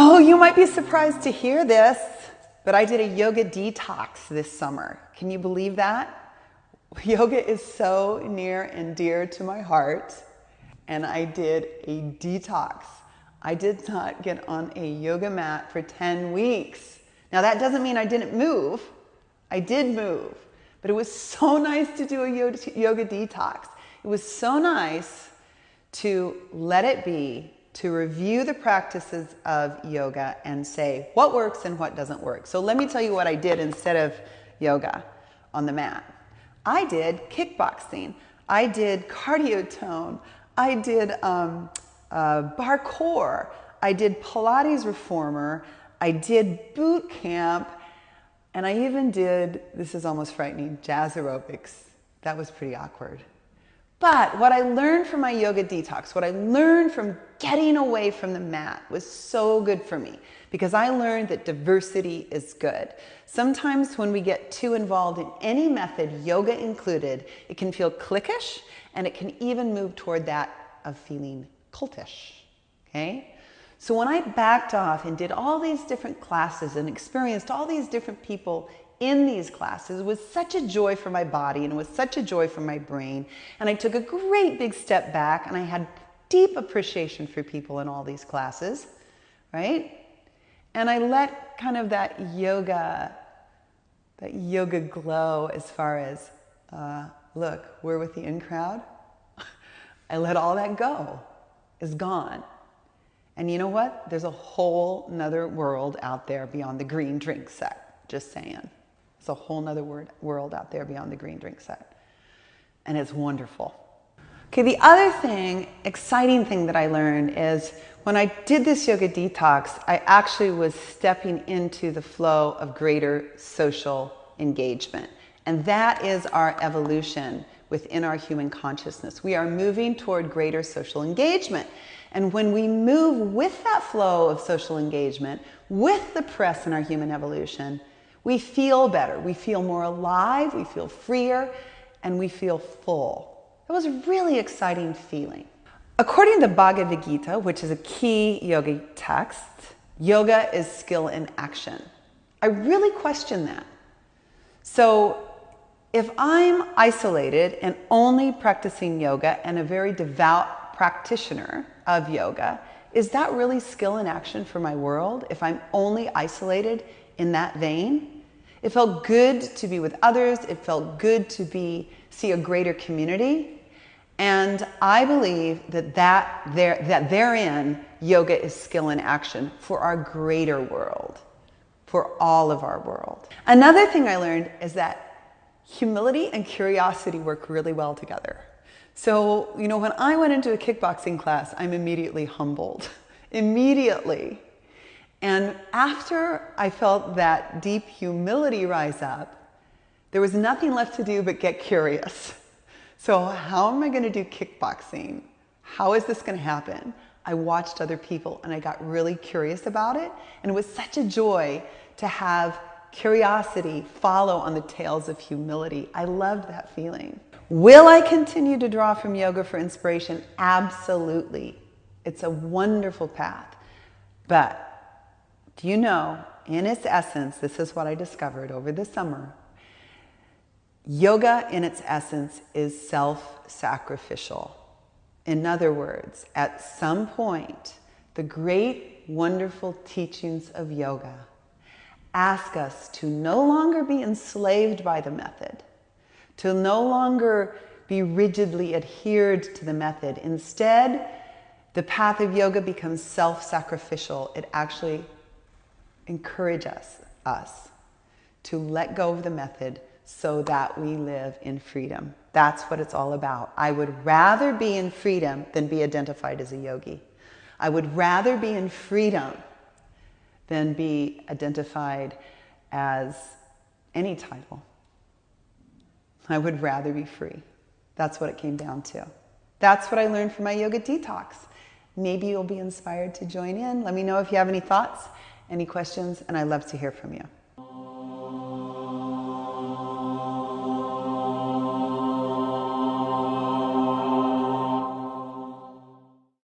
Oh, you might be surprised to hear this, but I did a yoga detox this summer. Can you believe that? Yoga is so near and dear to my heart, and I did a detox. I did not get on a yoga mat for 10 weeks. Now that doesn't mean I didn't move. I did move, but it was so nice to do a yoga detox. It was so nice to let it be, to review the practices of yoga and say what works and what doesn't work. So let me tell you what I did instead of yoga on the mat. I did kickboxing. I did cardiotone. I did barrecore. I did Pilates reformer. I did boot camp. And I even did, this is almost frightening, jazz aerobics. That was pretty awkward. But what I learned from my yoga detox, what I learned from getting away from the mat was so good for me, because I learned that diversity is good. Sometimes when we get too involved in any method, yoga included, it can feel cliquish, and it can even move toward that of feeling cultish, okay? So when I backed off and did all these different classes and experienced all these different people in these classes, it was such a joy for my body and it was such a joy for my brain. And I took a great big step back and I had deep appreciation for people in all these classes, right? And I let kind of that yoga glow as far as, look, we're with the in crowd. I let all that go, is gone. And you know what? There's a whole nother world out there beyond the green drink set. Just saying. There's a whole nother world out there beyond the green drink set. And it's wonderful. Okay, the other thing, exciting thing that I learned is when I did this yoga detox, I actually was stepping into the flow of greater social engagement. And that is our evolution within our human consciousness. We are moving toward greater social engagement. And when we move with that flow of social engagement, with the press in our human evolution, we feel better. We feel more alive, we feel freer, and we feel full. It was a really exciting feeling. According to the Bhagavad Gita, which is a key yoga text, yoga is skill in action. I really question that. So if I'm isolated and only practicing yoga and a very devout practitioner of yoga, is that really skill in action for my world if I'm only isolated in that vein? It felt good to be with others. It felt good to see a greater community. And I believe that therein, yoga is skill in action for our greater world, for all of our world. Another thing I learned is that humility and curiosity work really well together. So, you know, when I went into a kickboxing class, I'm immediately humbled, immediately. And after I felt that deep humility rise up, there was nothing left to do but get curious. So how am I going to do kickboxing? How is this going to happen? I watched other people and I got really curious about it. And it was such a joy to have curiosity follow on the tails of humility. I loved that feeling. Will I continue to draw from yoga for inspiration? Absolutely. It's a wonderful path. But do you know, in its essence, this is what I discovered over the summer, yoga in its essence is self-sacrificial. In other words, at some point, the great, wonderful teachings of yoga ask us to no longer be enslaved by the method, to no longer be rigidly adhered to the method. Instead, the path of yoga becomes self-sacrificial. It actually encourages us to let go of the method so that we live in freedom. That's what it's all about. I would rather be in freedom than be identified as a yogi. I would rather be in freedom than be identified as any title. I would rather be free. That's what it came down to. That's what I learned from my yoga detox. Maybe you'll be inspired to join in. Let me know if you have any thoughts, any questions, and I'd love to hear from you.